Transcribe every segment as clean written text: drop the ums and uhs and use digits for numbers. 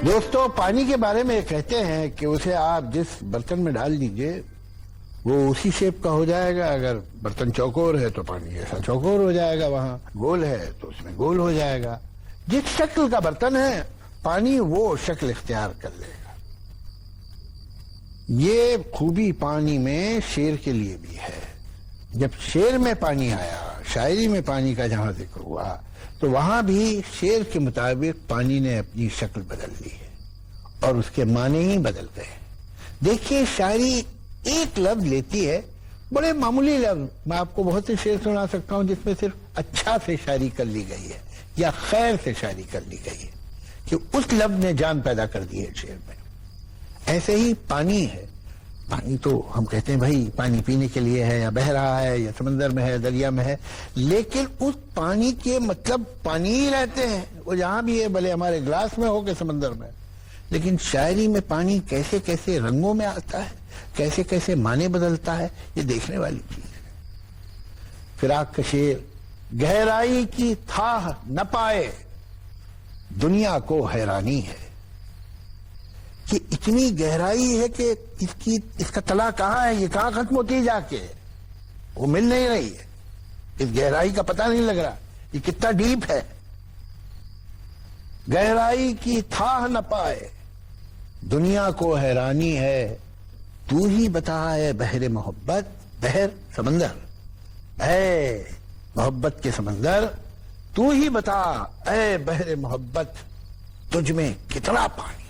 دوستو پانی کے بارے میں کہتے ہیں کہ اسے آپ جس برتن میں ڈال دیجئے وہ اسی شیپ کا ہو جائے گا. اگر برتن چوکور ہے تو پانی ایسا چوکور ہو جائے گا, وہاں گول ہے تو اس میں گول ہو جائے گا. جس شکل کا برتن ہے پانی وہ شکل اختیار کر لے گا. یہ خوبی پانی میں شعر کے لیے بھی ہے. جب شعر میں پانی آیا, شاعری میں پانی کا جہاں ذکر ہوا, تو وہاں بھی شعر کے مطابق پانی نے اپنی شکل بدل لی ہے اور اس کے معنی ہی بدل گئے. دیکھیے شاعری ایک لفظ لیتی ہے, بڑے معمولی لفظ, میں آپ کو بہت سے شعر سنا سکتا ہوں جس میں صرف اچھا سے شاعری کر لی گئی ہے یا خیر سے شاعری کر لی گئی ہے کہ اس لفظ نے جان پیدا کر دی ہے شعر میں. ایسے ہی پانی ہے. پانی تو ہم کہتے ہیں بھائی پانی پینے کے لیے ہے, یا بہ رہا ہے, یا سمندر میں ہے, دریا میں ہے, لیکن اس پانی کے مطلب پانی ہی رہتے ہیں, وہ جہاں بھی ہے, بھلے ہمارے گلاس میں ہو کہ سمندر میں. لیکن شاعری میں پانی کیسے کیسے رنگوں میں آتا ہے, کیسے کیسے معنی بدلتا ہے, یہ دیکھنے والی چیز ہے. فراق کا شعر, گہرائی کی تھا نہ پائے دنیا کو حیرانی ہے. کہ اتنی گہرائی ہے کہ اس کا تلا کہاں ہے, یہ کہاں ختم ہوتی ہے جا کے, وہ مل نہیں رہی ہے. اس گہرائی کا پتہ نہیں لگ رہا یہ کتنا ڈیپ ہے. گہرائی کی تھا نہ پائے دنیا کو حیرانی ہے, تو ہی بتا ہے بحر محبت, بحر سمندر, اے محبت کے سمندر, تو ہی بتا اے بحر محبت تجھ میں کتنا پانی.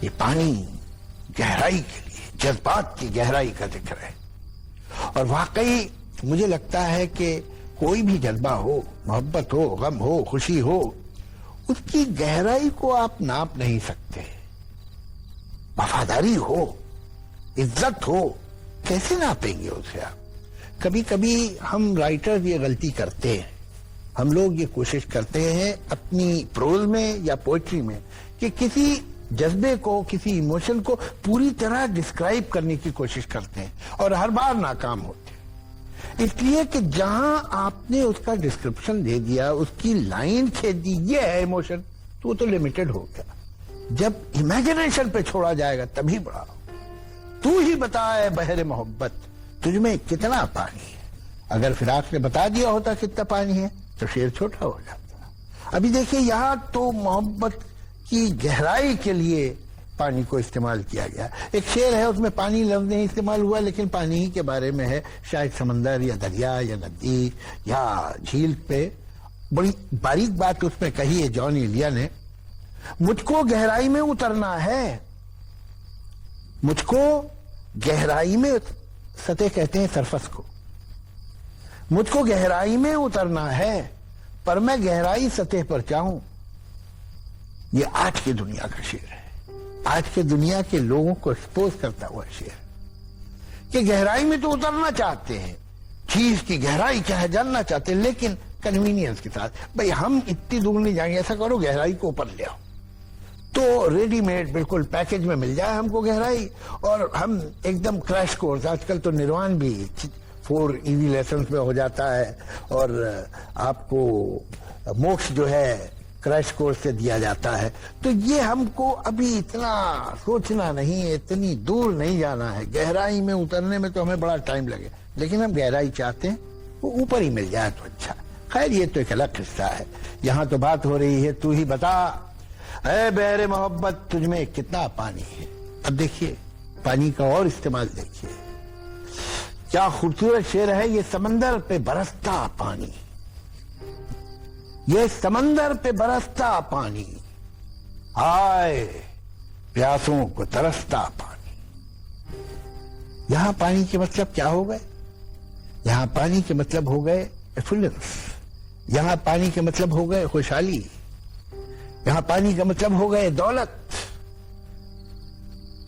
یہ پانی گہرائی کے لیے, جذبات کی گہرائی کا ذکر ہے. اور واقعی مجھے لگتا ہے کہ کوئی بھی جذبہ ہو, محبت ہو, غم ہو, خوشی ہو, اس کی گہرائی کو آپ ناپ نہیں سکتے. وفاداری ہو, عزت ہو, کیسے ناپیں گے اسے آپ؟ کبھی کبھی ہم رائٹر یہ غلطی کرتے ہیں. ہم لوگ یہ کوشش کرتے ہیں اپنی پروز میں یا پوئٹری میں کہ کسی جذبے کو, کسی ایموشن کو پوری طرح ڈسکرائب کرنے کی کوشش کرتے ہیں اور ہر بار ناکام ہوتے ہیں. اس لیے کہ جہاں آپ نے اس کا ڈسکرپشن دے دیا, اس کی لائن کھینچ دی, یہ ہے ایموشن, تو وہ تو لمیٹڈ ہو گیا. جب امیجنیشن پہ چھوڑا جائے گا تبھی بڑا ہو. تو ہی بتا ہے بحر محبت تجھ میں کتنا پانی ہے. اگر فراق نے بتا دیا ہوتا کتنا پانی ہے تو شعر چھوٹا ہو جاتا. ابھی دیکھیے یہاں تو محبت کی گہرائی کے لیے پانی کو استعمال کیا گیا. ایک شعر ہے اس میں پانی لفظ نہیں استعمال ہوا, لیکن پانی ہی کے بارے میں ہے, شاید سمندر یا دریا یا ندی یا جھیل پہ. بڑی باریک بات اس میں کہی ہے جان ایلیا نے, مجھ کو گہرائی میں اترنا ہے, مجھ کو گہرائی میں, سطح کہتے ہیں سرفس کو, مجھ کو گہرائی میں اترنا ہے پر میں گہرائی سطح پر چاہوں. یہ آج کی دنیا کا شعر ہے, آج کے دنیا کے لوگوں کو ایکسپوز کرتا ہوا شعر, کہ گہرائی میں تو اترنا چاہتے ہیں, چیز کی گہرائی کیا ہے جاننا چاہتے ہیں, لیکن کنوینئنس کے ساتھ, بھئی ہم اتنی دور نہیں جائیں گے, ایسا کرو گہرائی کو اوپر لے آؤ, تو ریڈی میڈ بالکل پیکج میں مل جائے ہم کو گہرائی, اور ہم ایک دم کریش کورس. آج کل تو نروان بھی 4 ایزی لیسنز میں ہو جاتا ہے, اور آپ کو موکش جو ہے کریش کورس سے دیا جاتا ہے. تو یہ ہم کو ابھی اتنا سوچنا نہیں ہے, اتنی دور نہیں جانا ہے. گہرائی میں اترنے میں تو ہمیں بڑا ٹائم لگے, لیکن ہم گہرائی چاہتے ہیں, وہ اوپر ہی مل جائے تو اچھا. خیر یہ تو ایک الگ قصہ ہے. یہاں تو بات ہو رہی ہے تو ہی بتا اے بحر محبت تجھ میں کتنا پانی ہے. اب دیکھیے پانی کا اور استعمال دیکھیے, کیا خوبصورت شعر ہے یہ. سمندر پہ برستا پانی, یہ سمندر پہ برستا پانی, آئے پیاسوں کو ترستا پانی. یہاں پانی کے مطلب کیا ہو گئے؟ یہاں پانی کے مطلب ہو گئے ایفلنس, یہاں پانی کے مطلب ہو گئے خوشحالی, یہاں پانی کا مطلب ہو گئے دولت,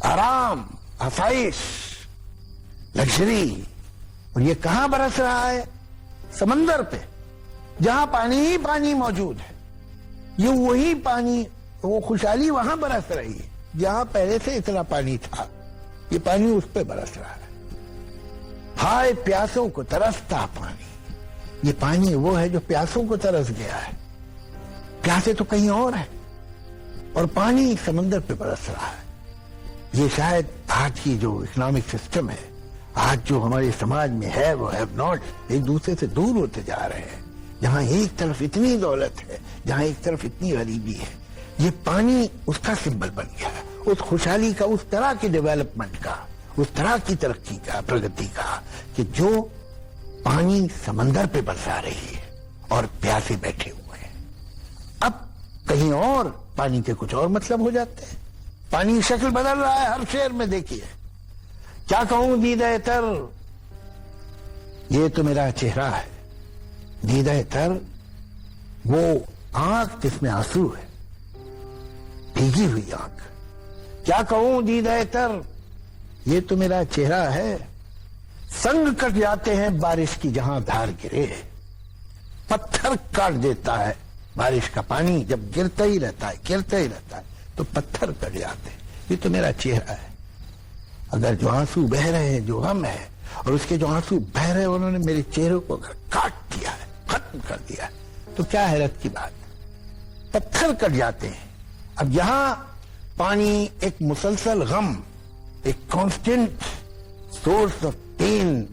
آرام, آسائش, لگژری. اور یہ کہاں برس رہا ہے؟ سمندر پہ, جہاں پانی ہی پانی موجود ہے. یہ وہی پانی, وہ خوشحالی وہاں برس رہی ہے جہاں پہلے سے اتنا پانی تھا. یہ پانی اس پہ برس رہا ہے. ہائے پیاسوں کو ترستا پانی, یہ پانی وہ ہے جو پیاسوں کو ترس گیا ہے. پیاسے تو کہیں اور ہیں, اور پانی سمندر پہ برس رہا ہے. یہ شاید آج کی جو اکنامک سسٹم ہے، آج جو ہمارے سماج میں ہے وہ ہیو ناٹ ایک دوسرے سے دور ہوتے جا رہے ہیں. جہاں ایک طرف اتنی دولت ہے، جہاں ایک طرف اتنی غریبی ہے، یہ پانی اس کا سمبل بن گیا ہے، اس خوشحالی کا، اس طرح کی ڈیولپمنٹ کا، اس طرح کی ترقی کا، پرگتی کا، کہ جو پانی سمندر پہ برسا رہی ہے اور پیاسے بیٹھے ہوئے ہیں. اب کہیں اور پانی کے کچھ اور مطلب ہو جاتے ہیں. پانی شکل بدل رہا ہے ہر شہر میں. دیکھیے کیا کہوں دیدہ تر، یہ تو میرا چہرہ ہے. دیدہ تر وہ آنکھ جس میں آنسو ہے، بھیگی ہوئی آنکھ. کیا کہوں دیدہ تر، یہ تو میرا چہرہ ہے. سنگ کٹ جاتے ہیں بارش کی جہاں دھار گرے، پتھر کاٹ دیتا ہے بارش کا پانی جب گرتا ہی رہتا ہے تو پتھر کٹ جاتے ہیں. یہ تو میرا چہرہ ہے. اگر جو آنسو بہ رہے ہیں، جو غم ہے، اور اس کے جو آنسو بہ رہے ہیں انہوں نے میرے چہرے کو کاٹ دیا ہے، ختم کر دیا ہے، تو کیا حیرت کی بات. پتھر کٹ جاتے ہیں. اب یہاں پانی ایک مسلسل غم، ایک کانسٹنٹ سورس آف پین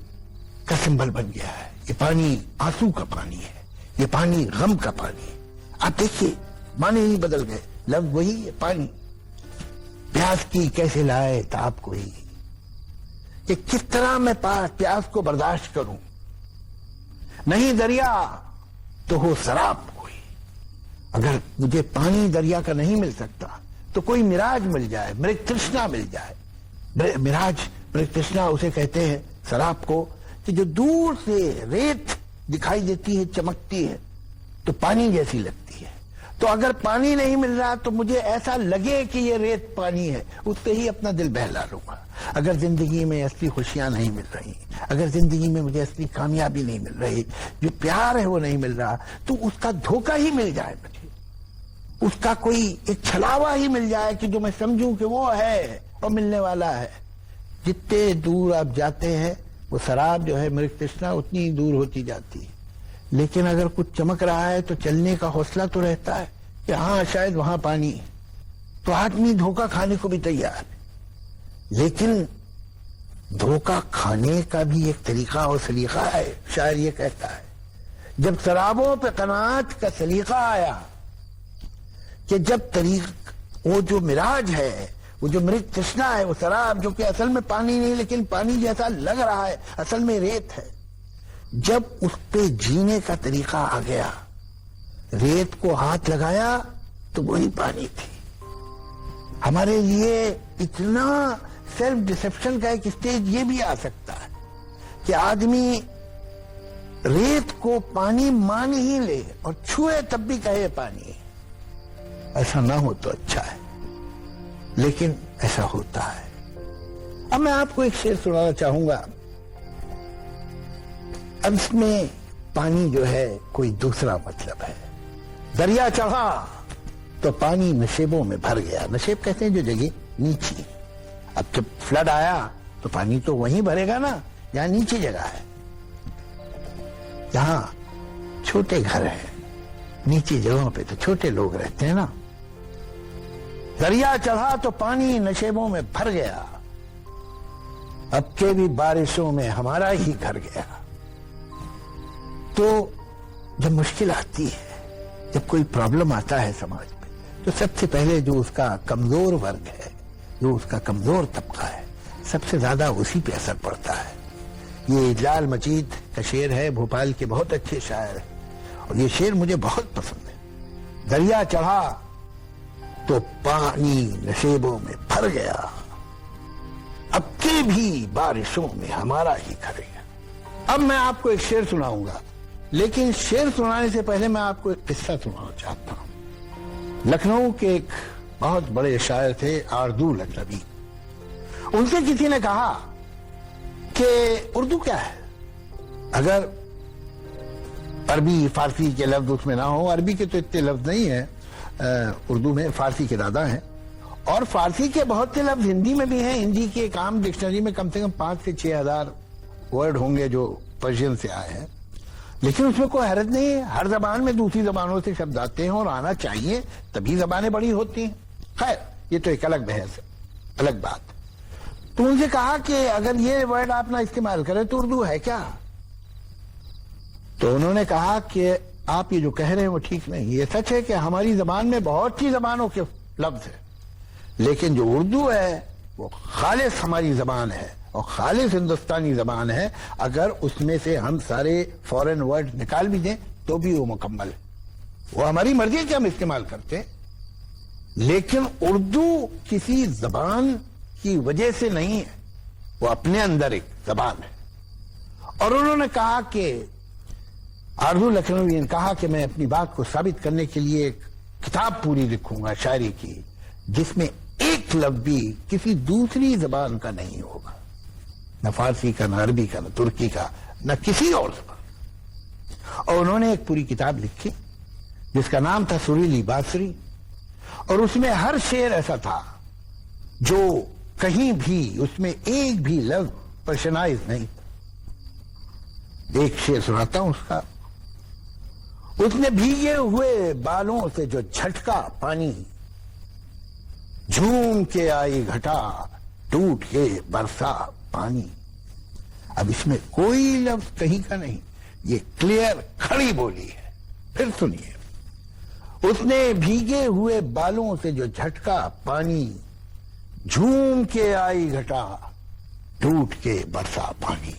کا سمبل بن گیا ہے. یہ پانی آنسو کا پانی ہے، یہ پانی غم کا پانی ہے. آپ دیکھیے معنی ہی بدل گئے. لفظ وہی ہے پانی. پیاس کی کیسے لائے تاب کوئی، کہ کس طرح میں پیاس کو برداشت کروں. نہیں دریا تو ہو سراب کوئی. اگر مجھے پانی دریا کا نہیں مل سکتا تو کوئی مراج مل جائے، مرگ ترشنا مل جائے. مراج، مرگ ترشنا اسے کہتے ہیں سراب کو، کہ جو دور سے ریت دکھائی دیتی ہے، چمکتی ہے تو پانی جیسی لگتی ہے. تو اگر پانی نہیں مل رہا تو مجھے ایسا لگے کہ یہ ریت پانی ہے، اس سے ہی اپنا دل بہلا لوں گا. اگر زندگی میں اصلی خوشیاں نہیں مل رہی، اگر زندگی میں مجھے اصلی کامیابی نہیں مل رہی، جو پیار ہے وہ نہیں مل رہا، تو اس کا دھوکہ ہی مل جائے مجھے، اس کا کوئی ایک چھلاوا ہی مل جائے کہ جو میں سمجھوں کہ وہ ہے اور ملنے والا ہے. جتنے دور آپ جاتے ہیں وہ سراب جو ہے مرگ تشنا اتنی دور ہوتی جاتی ہے. لیکن اگر کچھ چمک رہا ہے تو چلنے کا حوصلہ تو رہتا ہے کہ ہاں شاید وہاں پانی ہے، تو آدمی دھوکہ کھانے کو بھی تیار ہے. لیکن دھوکہ کھانے کا بھی ایک طریقہ اور سلیقہ ہے. شاعر یہ کہتا ہے، جب سرابوں پہ قناعت کا سلیقہ آیا، کہ جب وہ جو مراج ہے، وہ جو مرگ تشنا ہے، وہ سراب جو کہ اصل میں پانی نہیں لیکن پانی جیسا لگ رہا ہے، اصل میں ریت ہے، جب اس پہ جینے کا طریقہ آ گیا، ریت کو ہاتھ لگایا تو وہی پانی تھی. ہمارے لیے اتنا سیلف ڈسپشن کا ایک سٹیج یہ بھی آ سکتا ہے کہ آدمی ریت کو پانی مان ہی لے اور چھوئے تب بھی کہے پانی. ایسا نہ ہو تو اچھا ہے، لیکن ایسا ہوتا ہے. اب میں آپ کو ایک شعر سنانا چاہوں گا. اب اس میں پانی جو ہے کوئی دوسرا مطلب ہے. دریا چڑھا تو پانی نشیبوں میں بھر گیا. نشیب کہتے ہیں جو جگہ نیچی. اب جب فلڈ آیا تو پانی تو وہیں بھرے گا نا جہاں نیچی جگہ ہے. یہاں چھوٹے گھر ہیں، نیچی جگہوں پہ تو چھوٹے لوگ رہتے ہیں نا. دریا چڑھا تو پانی نشیبوں میں بھر گیا، اب کے بھی بارشوں میں ہمارا ہی گھر گیا. تو جب مشکل آتی ہے، جب کوئی پرابلم آتا ہے سماج میں، تو سب سے پہلے جو اس کا کمزور ورگ ہے، جو اس کا کمزور طبقہ ہے، سب سے زیادہ اسی پہ اثر پڑتا ہے. یہ جلال مجید کا شعر ہے، بھوپال کے بہت اچھے شاعر ہیں، اور یہ شعر مجھے بہت پسند ہے. دریا چڑھا تو پانی نشیبوں میں بھر گیا، اب کے بھی بارشوں میں ہمارا ہی گھر گیا. اب میں آپ کو ایک شعر سناؤں گا، لیکن شعر سنانے سے پہلے میں آپ کو ایک قصہ سنانا چاہتا ہوں. لکھنؤ کے ایک بہت بڑے شاعر تھے آردو لکھنوی. ان سے کسی نے کہا کہ اردو کیا ہے؟ اگر عربی فارسی کے لفظ اس میں نہ ہو، عربی کے تو اتنے لفظ نہیں ہیں اردو میں، فارسی کے زیادہ ہیں، اور فارسی کے بہت سے لفظ ہندی میں بھی ہیں. ہندی کے ایک عام ڈکشنری میں کم سے کم 5 سے 6 ہزار ورڈ ہوں گے جو پرشین سے آئے ہیں. لیکن اس میں کوئی حیرت نہیں ہے، ہر زبان میں دوسری زبانوں سے شبد آتے ہیں اور آنا چاہیے، تبھی زبانیں بڑی ہوتی ہیں. یہ تو ایک الگ بحث ہے، الگ بات. تو ان سے کہا کہ اگر یہ ورڈ آپ نہ استعمال کریں تو اردو ہے کیا؟ تو انہوں نے کہا کہ آپ یہ جو کہہ رہے ہیں وہ ٹھیک نہیں. یہ سچ ہے کہ ہماری زبان میں بہت سی زبانوں کے لفظ ہیں، لیکن جو اردو ہے وہ خالص ہماری زبان ہے اور خالص ہندوستانی زبان ہے. اگر اس میں سے ہم سارے فورن ورڈ نکال بھی دیں تو بھی وہ مکمل ہے. وہ ہماری مرضی ہے کہ ہم استعمال کرتے ہیں، لیکن اردو کسی زبان کی وجہ سے نہیں ہے، وہ اپنے اندر ایک زبان ہے. اور انہوں نے کہا کہ آرزو لکھنوی نے کہا کہ میں اپنی بات کو ثابت کرنے کے لیے ایک کتاب پوری لکھوں گا شاعری کی، جس میں ایک لفظ بھی کسی دوسری زبان کا نہیں ہوگا، نہ فارسی کا، نہ عربی کا، نہ ترکی کا، نہ کسی اور زبان. اور انہوں نے ایک پوری کتاب لکھی جس کا نام تھا سریلی باسری، اور اس میں ہر شعر ایسا تھا جو کہیں بھی اس میں ایک بھی لفظ پرشنائز نہیں. ایک شعر سناتا ہوں اس کا. اس نے بھیگے ہوئے بالوں سے جو جھٹکا پانی، جھوم کے آئی گھٹا ٹوٹ کے برسا پانی. اب اس میں کوئی لفظ کہیں کا نہیں، یہ کلیئر کھڑی بولی ہے. پھر سنیے. اس نے بھیگے ہوئے بالوں سے جو جھٹکا پانی، جھوم کے آئی گھٹا ٹوٹ کے برسا پانی.